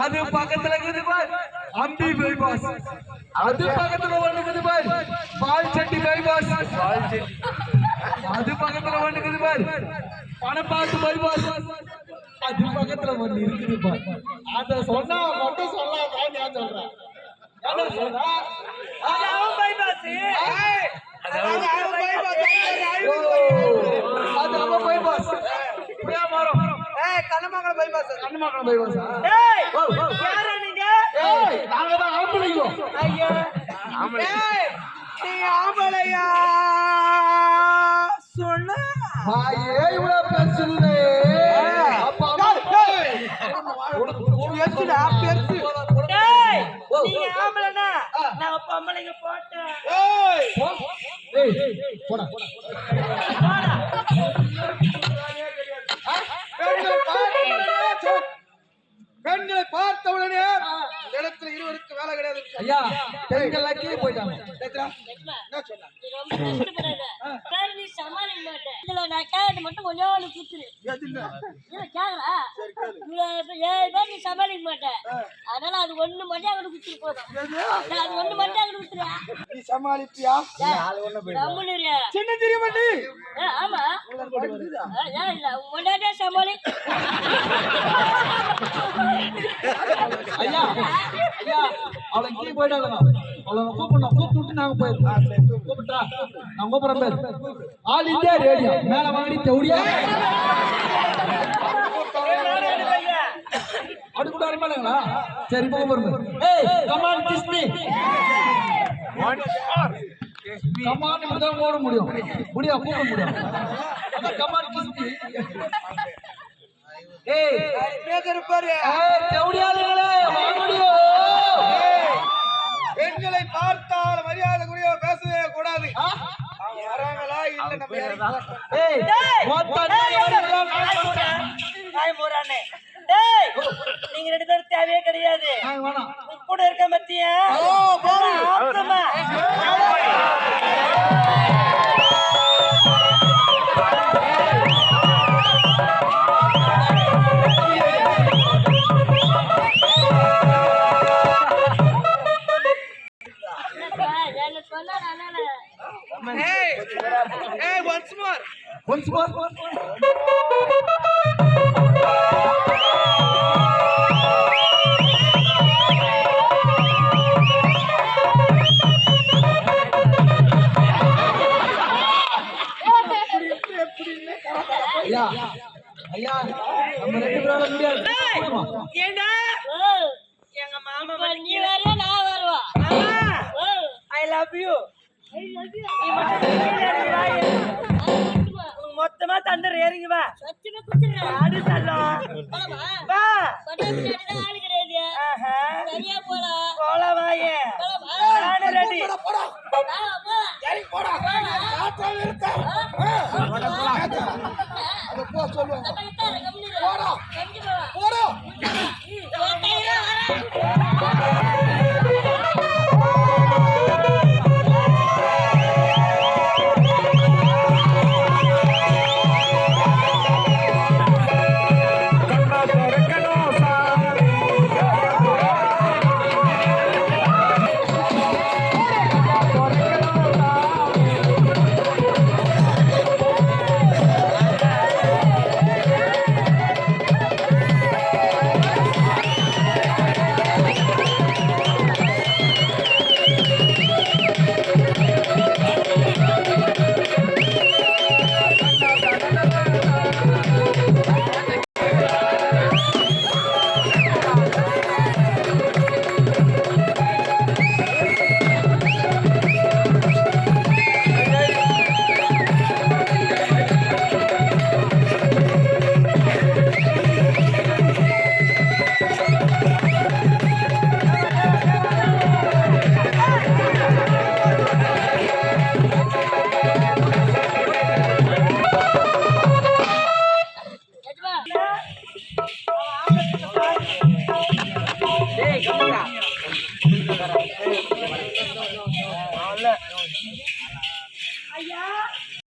அது பக்கத்துல இருக்குது பார் அம்பி பைபாஸ். அது பக்கத்துல ஒண்ணுக்குது பார் பால் சட்டி பைபாஸ். அது பக்கத்துல ஒண்ணுக்குது பார் பணப்பாத்து பைபாஸ். அது பக்கத்துல ஒண்ணு இருக்குது பார். அத சொன்னா மட்டும் சொல்லாதான் நான் சொல்றேன். என்ன சொன்னா அவன் பைபாஸ். அது அவன் bypass. Kannamangalam bypass. Kannamangalam bypass. யாரா நீங்க? நாங்க தான் ஆம்பளைங்க. ஐயா நீ ஆம்பளையா சொன்ன இவ்வளவு பேசுறே. நீங்க ஆம்பளைனா நான் பொம்பளைங்க போட்டேன். பெண்களை பார்த்தவுடனே இடத்துல இருவருக்கு வேலை கிடையாது. ஐயா பெண்கள் லக்கியே போயிட்டாங்க. என்ன சொன்னா நீ சமாளிக்க மாட்டேன். இதுல நான் கேட்டு மட்டும் கொஞ்சம் குத்துரு. இல்ல கேக்குறா நீ சமாளிக்க மாட்டேன். அதனால அது ஒண்ணு மட்டும் அங்க குத்துரு போதும். அது ஒண்ணு மட்டும் அங்க குத்துரு. நீ சமாளிப்பியா? சின்ன தெரியுமா நீ? ஆமா இல்ல ஒன்னாட்டே சமாளி. ஐயா ஐயா அவளை கீழே போயிட்டாங்க. அவளை கூப்பிடணும். கூப்பிட்டு நாங்க போயிருக்கோம். கூப்பிட்டா நான் கூப்பிடுற பேர் ஆல் இந்தியா ரேடியோ மேல வாங்கி தெவுடியா அடுக்கூட அருமாங்களா? சரி போக கமான் கிஸ்மி கமான் இப்படிதான் ஓட முடியும். முடியா கூப்பிட முடியும். கமான் கிஸ்மி பெண்களை பார்த்தால் மரியாதைக்குரிய பேசவே கூடாது. வராங்களா இல்ல நீங்க ரெண்டு பேரும் தேவையே கிடையாது. கூட இருக்க மத்திய once more ஐயா ஐயா நம்ம ரெண்டு பேரும் முடியாது. ஏண்டா எங்க மாமா நீ வேற நான் வருவா. I love you. மொத்தமா தந்தர் ஏறிங்க வா. சத்தியமா குத்துறேன். ஆடு தள்ளும் வா. பட்டாசு ஆளு கிடையாது. சரியா போலாம். போலாம் வாயே. நானே ரெடி. போடா போ. சரி போடா. காற்றா இருக்க. போடா போடா. அது போ சொல்லுங்க.